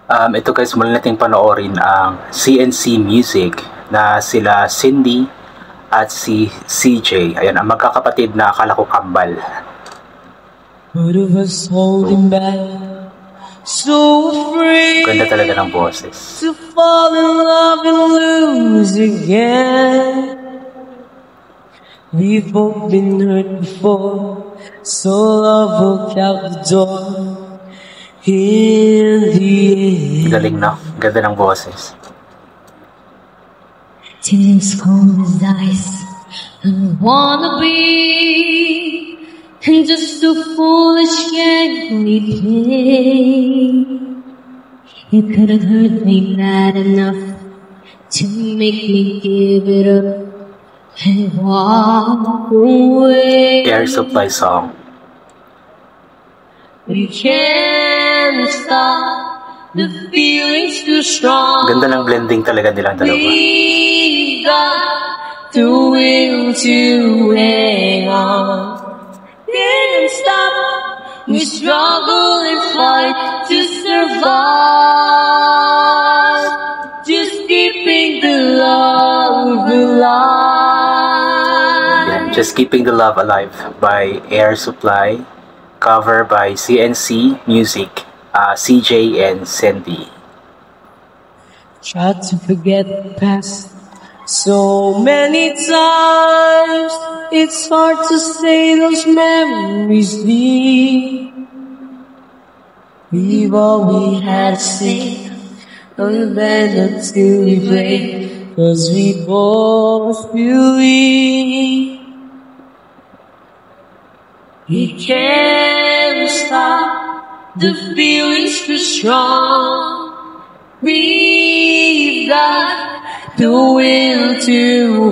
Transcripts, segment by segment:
Ito guys, muli nating panoorin ang CNC Music na sila Cindy at si CJ. Ayan, ang magkakapatid na akala ko kambal. So afraid Ganda talaga ng boses. to fall in love and lose again. We've both been hurt before, so love walked out the door. In the end, Galing na. Ganda ng boses. Tears cold as ice, and wanna be, and just a foolish can we play? You couldn't hurt me bad enough to make me give it up and walk away. Air Supply song. we can't stop the feelings too strong. Ganda ng blending talaga nilang dalawa. We got the will to hang on. Can't stop. We struggle and fight to survive. Just keeping the love alive. Yan, Just Keeping the Love Alive by Air Supply. Cover by CNC Music, CJ and Cindy. Tried to forget the past so many times. It's hard to say those memories leave. We've all we had to say, and then until we play, 'cause we both believe we can't stop the feelings too strong. We've got the will to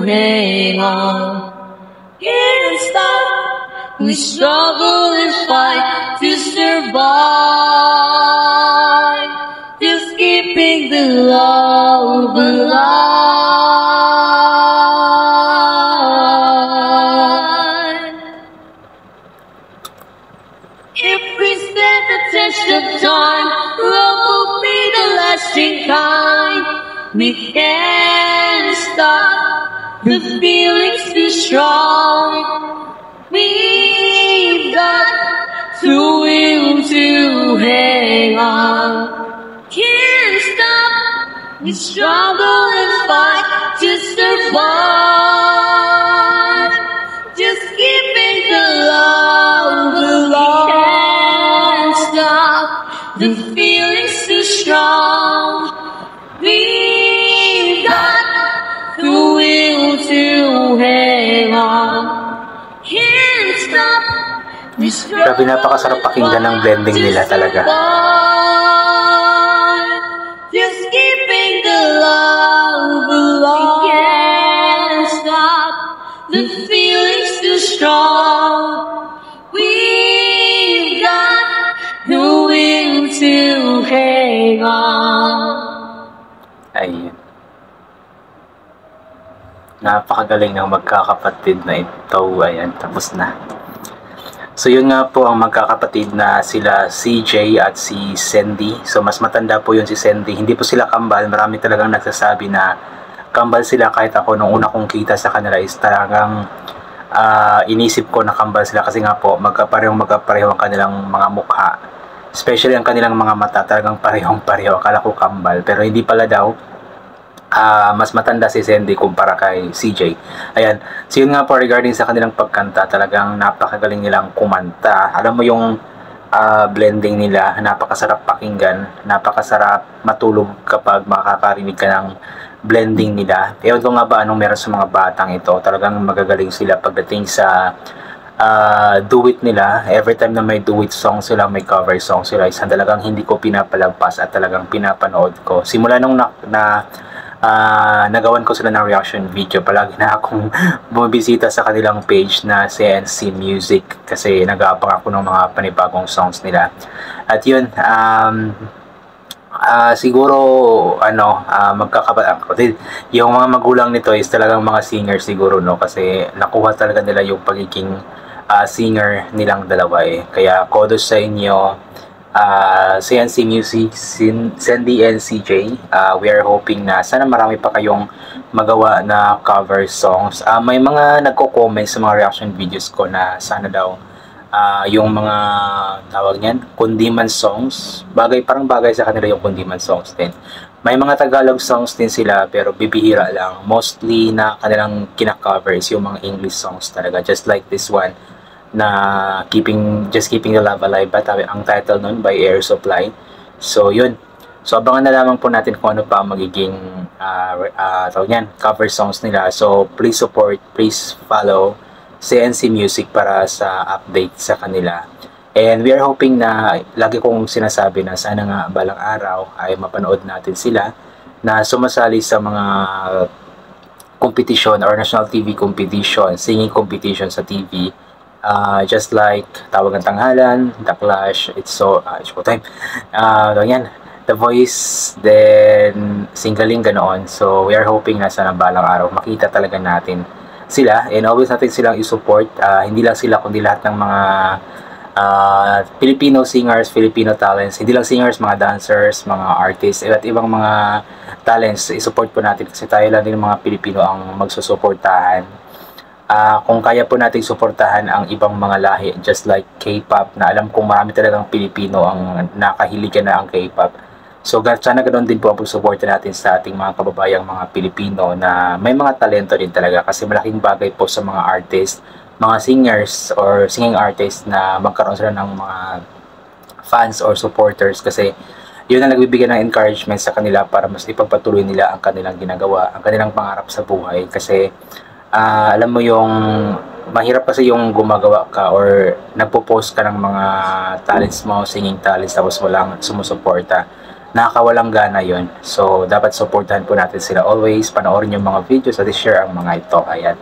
hang on. Can't stop. We struggle and fight to survive. Just keeping the love alive. If we stand the test of time, love will be the lasting kind. We can't stop the feelings too strong. We've got the will to hang on. Can't stop. We struggle and fight to survive. Just keeping the love alive. Can't stop. The feelings too strong. We've got the will to hang on. Can't stop. We struggle Grabe, napakasarap pakinggan ng blending nila talaga. Just keeping the love alive. We can't stop. The feelings too strong. We've got the will to hang on. Ayun. Napakagaling ng magkakapatid na ito. Ayan, tapos na. So yun nga po ang magkakapatid na sila CJ at si Cindy. So mas matanda po yun si Cindy. Hindi po sila kambal. Marami talagang nagsasabi na kambal sila, kahit ako nung una kong kita sa kanila is talagang inisip ko na kambal sila kasi nga po magkapareho ang kanilang mga mukha. Especially ang kanilang mga mata, talagang parehong-pareho. Akala ko kambal, pero hindi pala daw. Mas matanda si Cindy kumpara kay CJ. Ayan. So yun nga po regarding sa kanilang pagkanta, talagang napakagaling nilang kumanta. Alam mo yung blending nila, napakasarap pakinggan, napakasarap matulog kapag makakarinig ka ng blending nila. Ewan ko nga ba anong meron sa mga batang ito. Talagang magagaling sila pagdating sa do-it nila. Every time na may do-it song sila, may cover song sila, isang talagang hindi ko pinapalagpas at talagang pinapanood ko. Simula nung nagawan ko sila ng reaction video, palagi na akong bumibisita sa kanilang page na CNC Music kasi nag-aabang ako ng mga panibagong songs nila. At yun, siguro magkakapatid yung mga magulang nito is talagang mga singer siguro, no, kasi nakuha talaga nila yung pagiging singer nilang dalawa eh. Kaya kudos sa inyo, CNC Music, Sandy and CJ. We are hoping na sana marami pa kayong magawa na cover songs. May mga nagko-comment sa mga reaction videos ko na sana daw yung mga tawag niyan, kundiman songs. Parang bagay sa kanila yung kundiman songs din. May mga Tagalog songs din sila pero bibihira lang. Mostly na kanilang kina-cover is yung mga English songs talaga. Just like this one na Just Keeping the Love Alive ba? Ang title nun by Air Supply. So yun. So abangan na lamang po natin kung ano pa ang magiging tawag niyan, cover songs nila. So please support, please follow CNC Music para sa update sa kanila. And we are hoping na, lagi kong sinasabi na sana nga balang araw ay mapanood natin sila na sumasali sa mga competition or national TV competition, singing competition sa TV. Just like Tawag ng Tanghalan, The Clash, It's Showtime. Yan, The Voice, then Singaling, ganoon. So we are hoping na sana balang araw makita talaga natin sila, and always natin silang i-support. Hindi lang sila kundi lahat ng mga Filipino singers, Filipino talents, hindi lang singers, mga dancers, mga artists, at ibang mga talents, i-support po natin kasi tayo lang din mga Pilipino ang magsusuportahan. Kung kaya po natin suportahan ang ibang mga lahi, just like K-pop, na alam kong marami talagang Pilipino ang nakahiligan na ang K-pop. So sana ganoon din po ang pagsuporta natin sa ating mga kababayang mga Pilipino na may mga talento din talaga, kasi malaking bagay po sa mga artists, mga singers or singing artists na magkaroon sila ng mga fans or supporters, kasi yun ang nagbibigay ng encouragement sa kanila para mas ipagpatuloy nila ang kanilang ginagawa, ang kanilang pangarap sa buhay. Kasi alam mo yung mahirap kasi yung gumagawa ka or nagpo-post ka ng mga talents mo, singing talents, tapos walang sumusuporta. Nakakawalang gana yun. So dapat supportahan po natin sila always, panoorin yung mga videos at i-share ang mga ito. Ayan.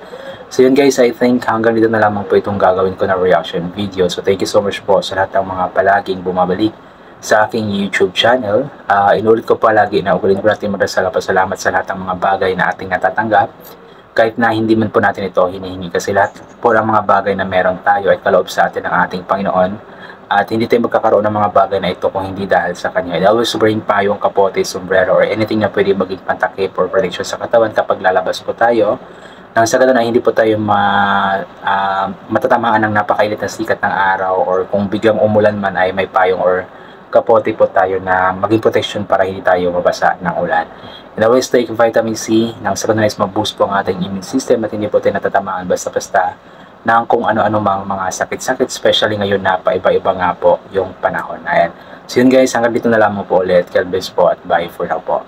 So yun guys, I think hanggang dito na lamang po itong gagawin ko na reaction video. So thank you so much po sa lahat ng mga palaging bumabalik sa aking YouTube channel. Inulit ko palagi na ulitin po natin magpasalamat sa lahat ng mga bagay na ating natatanggap. Kahit na hindi man po natin ito hinihingi, kasi lahat po ng mga bagay na meron tayo ay kaloob sa atin ng ating Panginoon. At hindi tayo magkakaroon ng mga bagay na ito kung hindi dahil sa Kanya. I always bring payong, kapote, sombrero, or anything na pwede maging pantakip or protection sa katawan kapag lalabas po tayo. Nang sa ganun na hindi po tayo matatamaan ng napakailit na sikat ng araw, or kung biglang umulan man ay may payong or kapote po tayo na maging protection para hindi tayo mabasa ng ulan. And always take vitamin C nang sa ganun is mag-boost po ang ating immune system at hindi po tayo natatamaan basta-basta ng kung ano-ano mga sakit-sakit, especially ngayon na paiba-iba nga po yung panahon. Ayan. So yun guys, hanggang dito na lamang po ulit. God bless po at bye for now po.